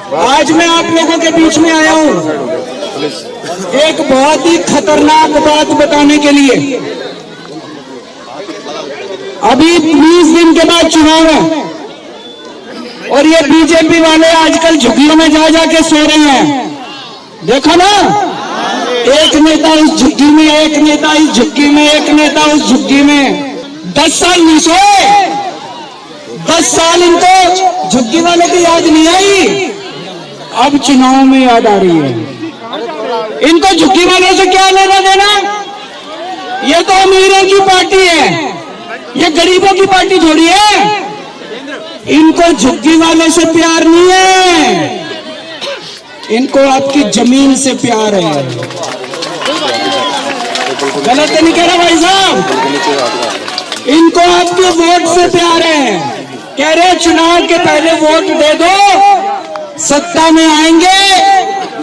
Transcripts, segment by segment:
आज मैं आप लोगों के बीच में आया हूं एक बहुत ही खतरनाक बात बताने के लिए। अभी 20 दिन के बाद चुनाव है और ये बीजेपी वाले आजकल झुग्गियों में जा जाके सो रहे हैं। देखो ना, एक नेता उस झुग्गी में, एक नेता इस झुग्गी में, एक नेता उस झुग्गी में। 10 साल नहीं सोए, 10 साल इनको झुग्गी वाले की याद नहीं आई, अब चुनाव में याद आ रही है। इनको झुग्गी वालों से क्या लेना देना? ये तो अमीरों की पार्टी है, ये गरीबों की पार्टी थोड़ी है। इनको झुग्गी वाले से प्यार नहीं है, इनको आपकी जमीन से प्यार है। गलत नहीं कह रहा भाई साहब, इनको आपके वोट से प्यार है। कह रहे चुनाव के पहले वोट दे दो, सत्ता में आएंगे,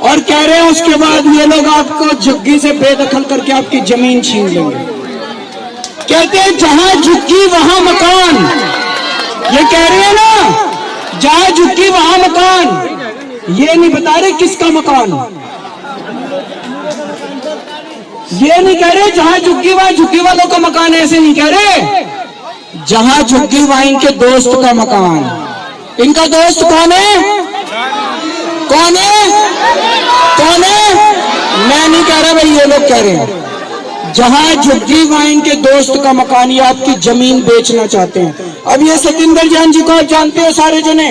और कह रहे हैं उसके बाद ये लोग आपको झुग्गी से बेदखल करके आपकी जमीन छीन लेंगे। कहते हैं जहां झुग्गी वहां मकान, ये कह रहे हैं ना, जहां झुग्गी वहां मकान। ये नहीं बता रहे किसका मकान, ये नहीं कह रहे जहां झुग्गी वहां झुग्गी वालों का मकान, ऐसे नहीं कह रहे। जहां झुग्गी वहां इनके दोस्त का मकान। इनका दोस्त कौन है? कौन है? कौन है? मैं नहीं कह रहा भाई, ये लोग कह रहे हैं। जहां झुग्गी वहां इनके दोस्त का मकान, ये आपकी जमीन बेचना चाहते हैं। अब ये सतिंदर जैन जी को आप जानते हो सारे जने।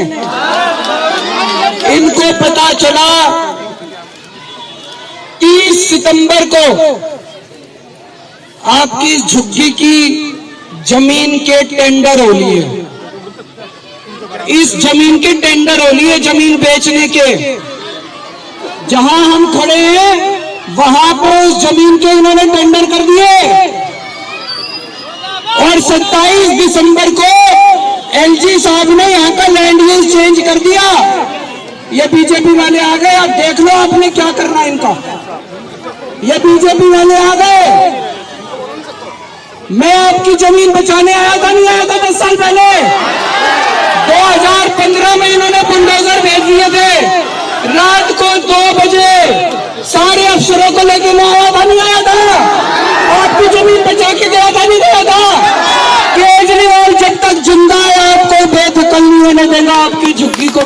इनको पता चला 30 सितंबर को आपकी झुग्गी की जमीन के टेंडर हो लिए। इस जमीन के टेंडर हो लिए, जमीन बेचने के। जहां हम खड़े हैं वहां पर उस जमीन के इन्होंने टेंडर कर दिए, और 27 दिसंबर को एलजी साहब ने यहां का लैंड यूज चेंज कर दिया। ये बीजेपी वाले आ गए, अब देख लो आपने क्या करना है इनका। ये बीजेपी वाले आ गए। मैं आपकी जमीन बचाने आया था, नहीं आया था 10 साल पहले? 2015 में इन्होंने बुलडोजर भेज दिए थे। रात को 2 बजे सारे अफसरों को लेके मैं आया था, नहीं आया था? आपकी जमीन बचा के गया था, नहीं गया था? केजरीवाल जब तक जिंदा है आपको बेदखल नहीं होने देगा, आपकी झुग्गी को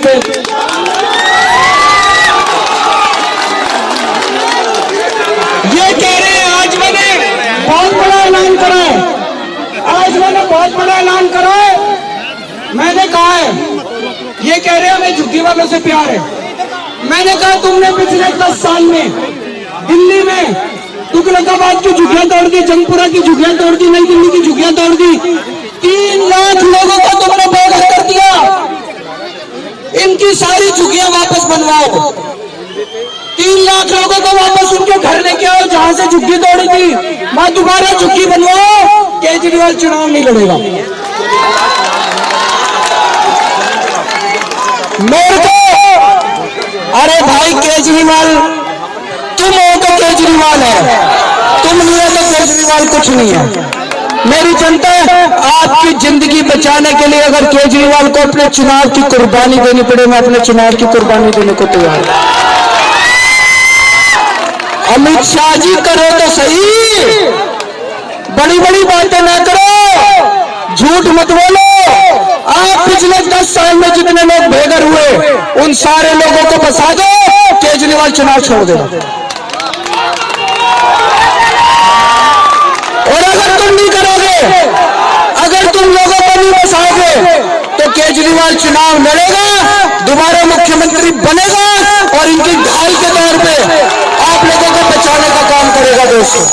ये कह रहे हैं। आज मैंने बहुत बड़ा ऐलान करा है, आज मैंने बहुत बड़ा ऐलान करा है। मैंने कहा है, ये कह रहे हैं हमें झुग्गी वालों से प्यार है। मैंने कहा तुमने पिछले 10 साल में दिल्ली में तुगलकाबाद की झुग्गियां तोड़ दी, जंगपुरा की झुग्गियां तोड़ दी, नई दिल्ली की झुग्गियां तोड़ दी। 3 लाख लोगों को तुमने बेघर कर दिया। इनकी सारी झुग्गियां वापस बनवाओ। 3 लाख लोगों को वापस उनके घर लेके आओ जहां से झुग्गी तोड़ी थी। मैं दोबारा झुग्गी बनवाओ, केजरीवाल चुनाव नहीं लड़ेगा। मेरे को, अरे भाई केजरीवाल तुम हो तो केजरीवाल है, तुम नहीं हो तो केजरीवाल कुछ नहीं है। मेरी जनता आपकी जिंदगी बचाने के लिए अगर केजरीवाल को अपने चुनाव की कुर्बानी देनी पड़े, मैं अपने चुनाव की कुर्बानी देने को तैयार हूं। अमित शाह जी करो तो सही, बड़ी बड़ी बातें ना करो, झूठ मत बोलो। आप पिछले 10 साल में जितने लोग बेघर हुए उन सारे लोगों को फंसा दो, केजरीवाल चुनाव छोड़ देगा। और अगर तुम नहीं करोगे, अगर तुम लोगों को नहीं फंसाओगे तो केजरीवाल चुनाव लड़ेगा, दोबारा मुख्यमंत्री बनेगा और इनकी ढाल के तौर पे आप लोगों को बचाने का काम करेगा। दोस्तों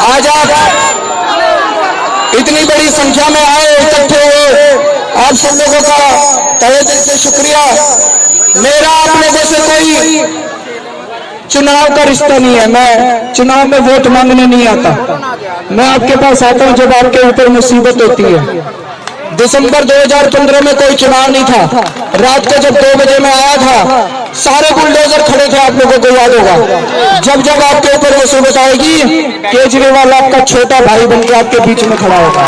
आज आप इतनी बड़ी संख्या में आए, इकट्ठे हुए, आप सब लोगों का तहे दिल से शुक्रिया। मेरा आप लोगों से कोई चुनाव का रिश्ता नहीं है, मैं चुनाव में वोट मांगने नहीं आता। मैं आपके पास आता हूं जब आपके ऊपर मुसीबत होती है। दिसंबर 2015 में कोई चुनाव नहीं था, रात को जब 2 बजे मैं आया था सारे बुलडोजर खड़े थे, आप लोगों को याद होगा। जब जब आपके ऊपर मुसीबत आएगी केजरीवाल आपका छोटा भाई बनकर आपके बीच में खड़ा होगा।